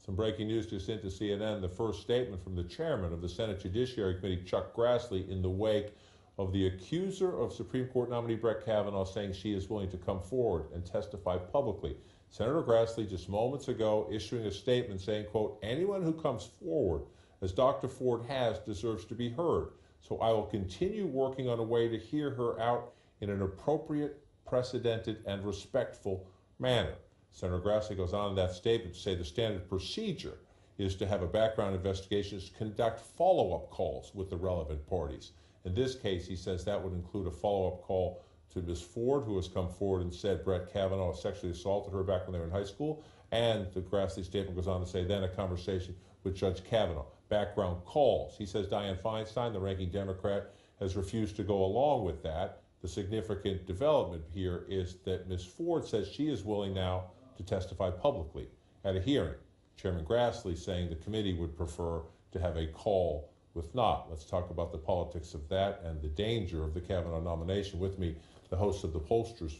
Some breaking news just into CNN. The first statement from the chairman of the Senate Judiciary Committee, Chuck Grassley, in the wake of the accuser of Supreme Court nominee Brett Kavanaugh saying she is willing to come forward and testify publicly. Senator Grassley just moments ago issuing a statement saying, quote, anyone who comes forward, as Dr. Ford has, deserves to be heard. So I will continue working on a way to hear her out in an appropriate, precedented, and respectful manner. Senator Grassley goes on in that statement to say the standard procedure is to have a background investigation, to conduct follow-up calls with the relevant parties. In this case, he says that would include a follow-up call to Ms. Ford, who has come forward and said Brett Kavanaugh sexually assaulted her back when they were in high school. And the Grassley statement goes on to say then a conversation with Judge Kavanaugh. Background calls. He says Dianne Feinstein, the ranking Democrat, has refused to go along with that. The significant development here is that Ms. Ford says she is willing now to testify publicly at a hearing. Chairman Grassley saying the committee would prefer to have a call with not. Let's talk about the politics of that and the danger of the Kavanaugh nomination. With me, the hosts of the Pollsters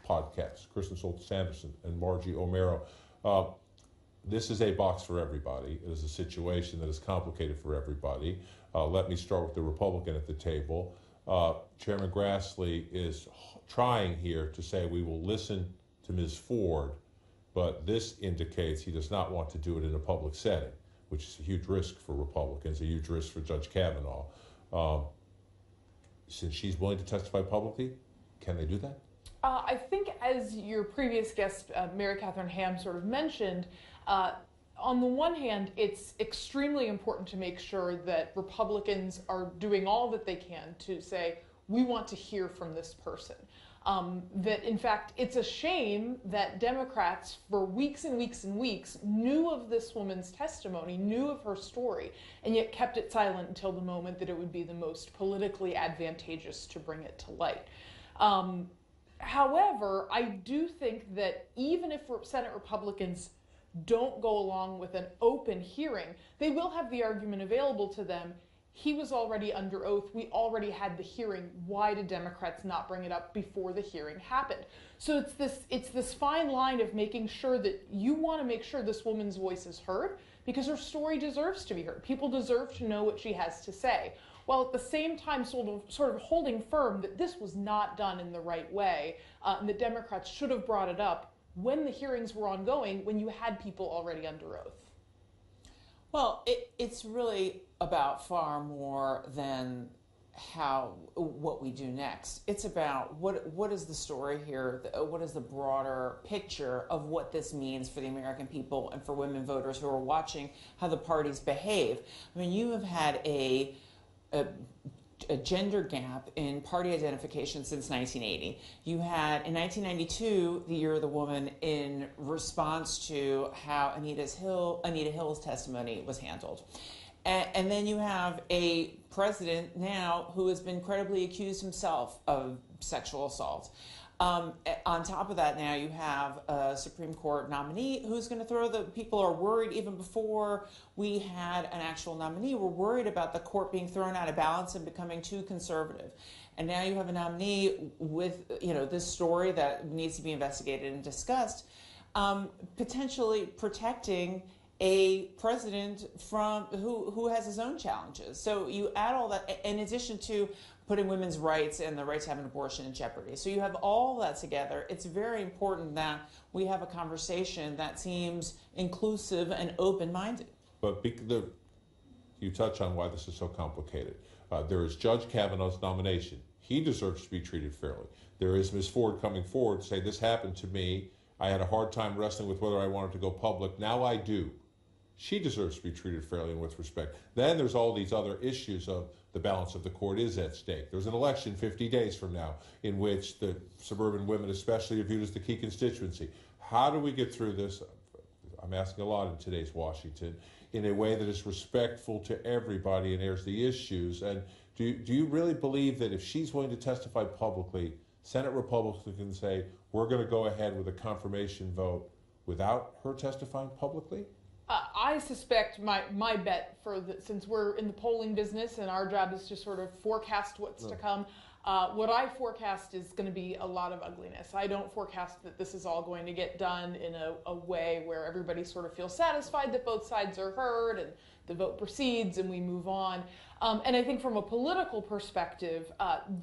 podcast, Kristen Soltis-Anderson and Margie O'Mara. This is a box for everybody. It is a situation that is complicated for everybody. Let me start with the Republican at the table. Chairman Grassley is trying here to say we will listen to Ms. Ford, but this indicates he does not want to do it in a public setting, which is a huge risk for Republicans, a huge risk for Judge Kavanaugh. Since she's willing to testify publicly, can they do that? I think, as your previous guest, Mary Catherine Ham, sort of mentioned, on the one hand, it's extremely important to make sure that Republicans are doing all that they can to say, we want to hear from this person. That, in fact, it's a shame that Democrats, for weeks and weeks and weeks, knew of this woman's testimony, knew of her story, and yet kept it silent until the moment that it would be the most politically advantageous to bring it to light. However, I do think that even if Senate Republicans don't go along with an open hearing, they will have the argument available to them. He was already under oath. We already had the hearing. Why did Democrats not bring it up before the hearing happened? So it's this fine line of making sure that you want to make sure this woman's voice is heard, because her story deserves to be heard. People deserve to know what she has to say, while at the same time sort of holding firm that this was not done in the right way, and that Democrats should have brought it up when the hearings were ongoing, when you had people already under oath. Well, it's really about far more than what we do next. It's about what is the story here, what is the broader picture of what this means for the American people and for women voters who are watching how the parties behave. I mean, you have had a gender gap in party identification since 1980. You had, in 1992, the Year of the Woman, in response to how Anita Hill's testimony was handled. And then you have a president now who has been credibly accused himself of sexual assault. On top of that, now you have a Supreme Court nominee who's going to throw people are worried. Even before we had an actual nominee, we're worried about the court being thrown out of balance and becoming too conservative. And now you have a nominee with, this story that needs to be investigated and discussed, potentially protecting a president from who has his own challenges. So you add all that, in addition to putting women's rights and the right to have an abortion in jeopardy. So you have all that together. It's very important that we have a conversation that seems inclusive and open-minded. But you touch on why this is so complicated. There is Judge Kavanaugh's nomination. He deserves to be treated fairly. There is Ms. Ford coming forward to say, this happened to me. I had a hard time wrestling with whether I wanted to go public. Now I do. She deserves to be treated fairly and with respect. Then there's all these other issues of the balance of the court is at stake. There's an election 50 days from now in which the suburban women especially are viewed as the key constituency. How do we get through this? I'm asking a lot in today's Washington, in a way that is respectful to everybody and airs the issues. And do you really believe that if she's willing to testify publicly, Senate Republicans can say, we're going to go ahead with a confirmation vote without her testifying publicly? I suspect my bet, since we're in the polling business and our job is to sort of forecast what's to come, What I forecast is going to be a lot of ugliness. I don't forecast that this is all going to get done in a way where everybody sort of feels satisfied that both sides are heard and the vote proceeds and we move on. And I think from a political perspective,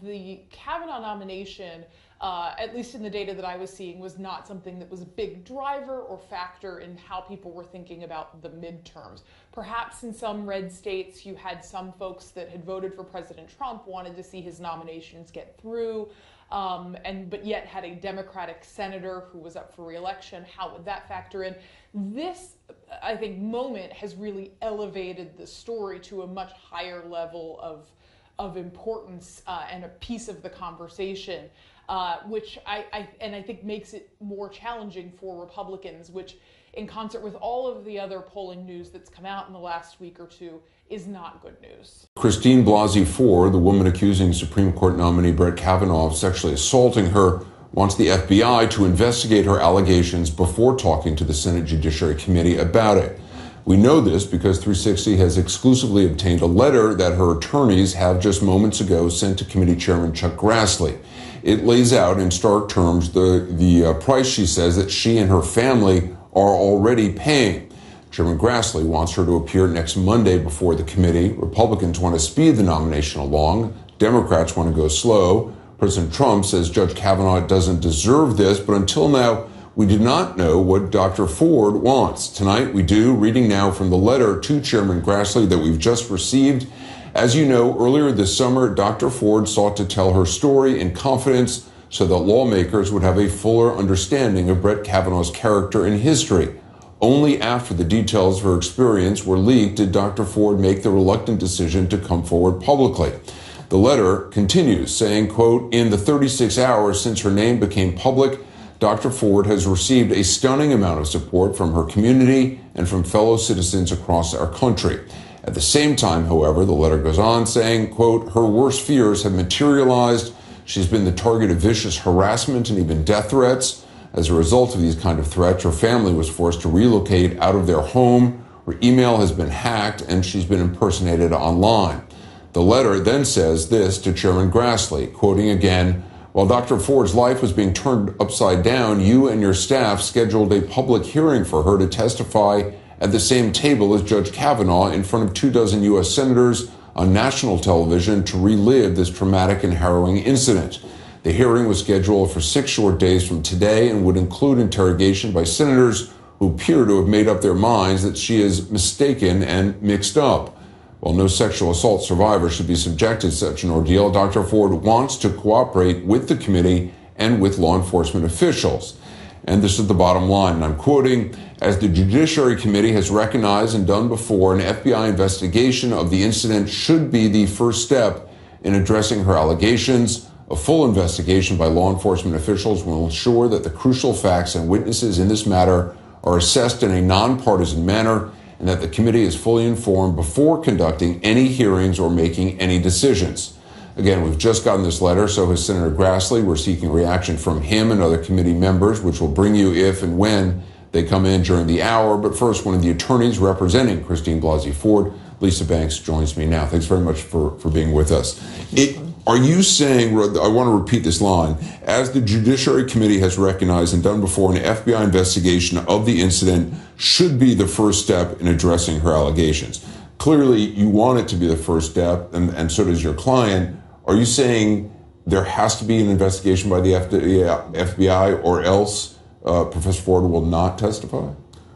the Kavanaugh nomination, at least in the data that I was seeing, was not something that was a big driver or factor in how people were thinking about the midterms. Perhaps in some red states, you had some folks that had voted for President Trump, wanted to see his nominations get through, but yet had a Democratic senator who was up for re-election. How would that factor in? This, I think, moment has really elevated the story to a much higher level of importance and a piece of the conversation, which I think makes it more challenging for Republicans, which, in concert with all of the other polling news that's come out in the last week or two, is not good news. Christine Blasey Ford, the woman accusing Supreme Court nominee Brett Kavanaugh of sexually assaulting her, wants the FBI to investigate her allegations before talking to the Senate Judiciary Committee about it. We know this because 360 has exclusively obtained a letter that her attorneys have just moments ago sent to Committee Chairman Chuck Grassley. It lays out in stark terms the price, she says, that she and her family are already paying. Chairman Grassley wants her to appear next Monday before the committee. Republicans want to speed the nomination along. Democrats want to go slow. President Trump says Judge Kavanaugh doesn't deserve this, but until now, we did not know what Dr. Ford wants. Tonight, we do, reading now from the letter to Chairman Grassley that we've just received. As you know, earlier this summer, Dr. Ford sought to tell her story in confidence so that lawmakers would have a fuller understanding of Brett Kavanaugh's character and history. Only after the details of her experience were leaked did Dr. Ford make the reluctant decision to come forward publicly. The letter continues, saying, quote, "In the 36 hours since her name became public, Dr. Ford has received a stunning amount of support from her community and from fellow citizens across our country. At the same time, however, the letter goes on saying, quote, her worst fears have materialized. She's been the target of vicious harassment and even death threats. As a result of these kind of threats, her family was forced to relocate out of their home. Her email has been hacked and she's been impersonated online." The letter then says this to Chairman Grassley, quoting again, "While Dr. Ford's life was being turned upside down, you and your staff scheduled a public hearing for her to testify at the same table as Judge Kavanaugh in front of 24 U.S. senators on national television to relive this traumatic and harrowing incident. The hearing was scheduled for 6 short days from today and would include interrogation by senators who appear to have made up their minds that she is mistaken and mixed up. While no sexual assault survivor should be subjected to such an ordeal, Dr. Ford wants to cooperate with the committee and with law enforcement officials." And this is the bottom line, and I'm quoting, "As the Judiciary Committee has recognized and done before, an FBI investigation of the incident should be the first step in addressing her allegations. A full investigation by law enforcement officials will ensure that the crucial facts and witnesses in this matter are assessed in a nonpartisan manner and that the committee is fully informed before conducting any hearings or making any decisions." Again, we've just gotten this letter, so has Senator Grassley. We're seeking reaction from him and other committee members, which will bring you if and when they come in during the hour. But first, one of the attorneys representing Christine Blasey Ford, Lisa Banks, joins me now. Thanks very much for being with us. Are you saying, I want to repeat this line, as the Judiciary Committee has recognized and done before, an FBI investigation of the incident should be the first step in addressing her allegations? Clearly, you want it to be the first step, and so does your client. Are you saying there has to be an investigation by the FBI or else Professor Ford will not testify?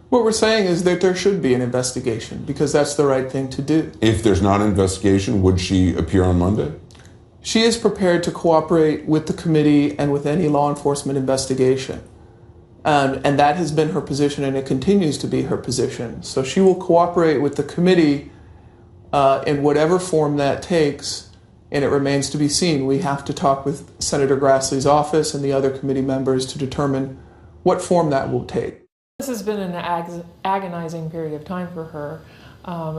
What we're saying is that there should be an investigation because that's the right thing to do. If there's not an investigation, would she appear on Monday? She is prepared to cooperate with the committee and with any law enforcement investigation. And that has been her position, and it continues to be her position. So she will cooperate with the committee in whatever form that takes, and it remains to be seen. We have to talk with Senator Grassley's office and the other committee members to determine what form that will take. This has been an agonizing period of time for her,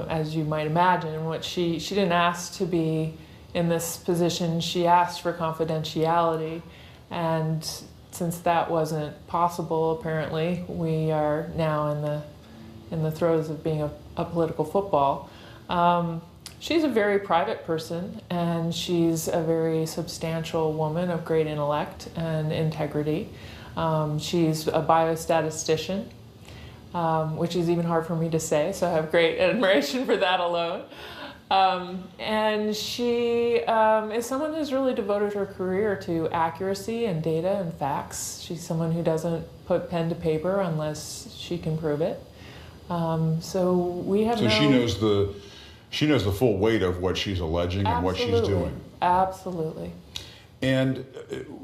as you might imagine, in which she didn't ask to be in this position. She asked for confidentiality, and since that wasn't possible, apparently, we are now in the throes of being a political football. She's a very private person, and she's a very substantial woman of great intellect and integrity. She's a biostatistician, which is even hard for me to say, so I have great admiration for that alone. And she is someone who's really devoted her career to accuracy and data and facts. She's someone who doesn't put pen to paper unless she can prove it. So we have So she knows the full weight of what she's alleging and what she's doing. Absolutely. And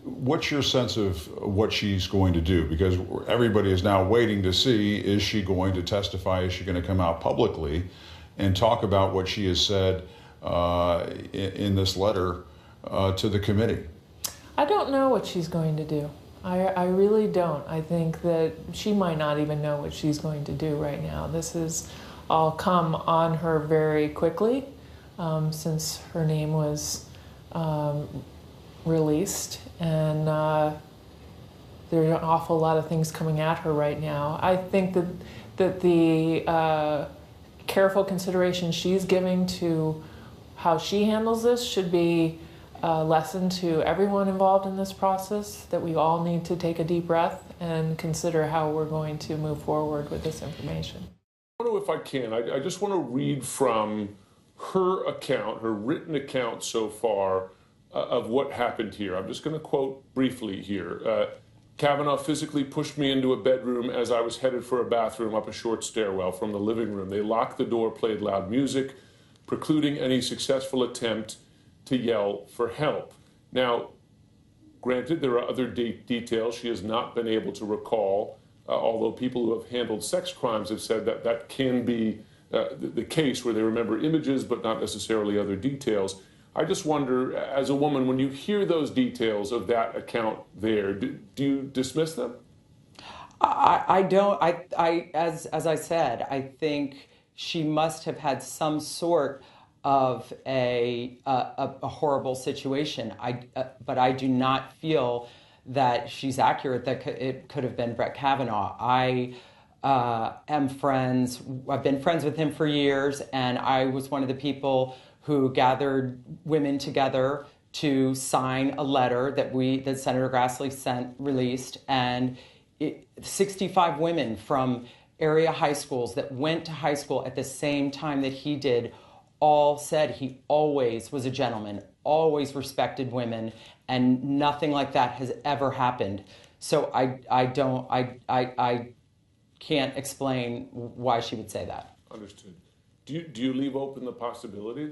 what's your sense of what she's going to do? Because everybody is now waiting to see, is she going to testify? Is she going to come out publicly and talk about what she has said in this letter to the committee? I don't know what she's going to do. I really don't. I think that she might not even know what she's going to do right now. This has all come on her very quickly since her name was released, and there are an awful lot of things coming at her right now. I think that the careful consideration she's giving to how she handles this should be a lesson to everyone involved in this process, that we all need to take a deep breath and consider how we're going to move forward with this information. I don't know if I can. I just want to read from her account, her written account so far of what happened here. I'm just going to quote briefly here. Kavanaugh physically pushed me into a bedroom as I was headed for a bathroom up a short stairwell from the living room. They locked the door, played loud music, precluding any successful attempt to yell for help. Now, granted, there are other details she has not been able to recall, although people who have handled sex crimes have said that that can be the case, where they remember images but not necessarily other details. I just wonder, as a woman, when you hear those details of that account there, do you dismiss them? I don't. As I said, I think she must have had some sort of a horrible situation. But I do not feel that she's accurate, that it could have been Brett Kavanaugh. I am friends. I've been friends with him for years, and I was one of the people who gathered women together to sign a letter that Senator Grassley released, and 65 women from area high schools that went to high school at the same time that he did all said he always was a gentleman, always respected women, and nothing like that has ever happened. So I can't explain why she would say that. Understood. Do you leave open the possibility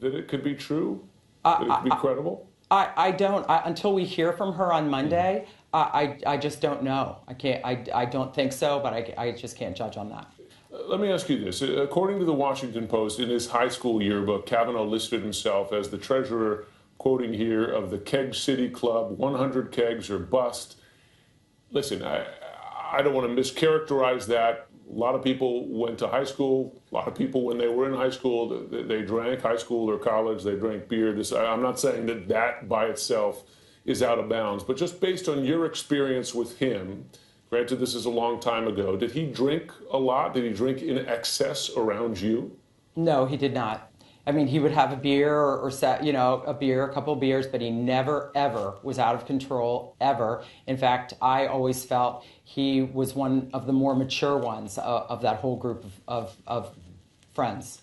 that it could be true? That it could be credible? I don't. Until we hear from her on Monday, I just don't know. I can't. I don't think so, but I just can't judge on that. Let me ask you this. According to the Washington Post, in his high school yearbook, Kavanaugh listed himself as the treasurer, quoting here, of the Keg City Club, 100 kegs or bust. Listen, I don't want to mischaracterize that. A lot of people went to high school. A lot of people, when they were in high school, they drank, high school or college, they drank beer. I'm not saying that by itself is out of bounds, but just based on your experience with him, granted this is a long time ago, did he drink a lot? Did he drink in excess around you? No, he did not. I mean, he would have a beer or a couple of beers, but he never, ever was out of control, ever. In fact, I always felt he was one of the more mature ones of that whole group of friends.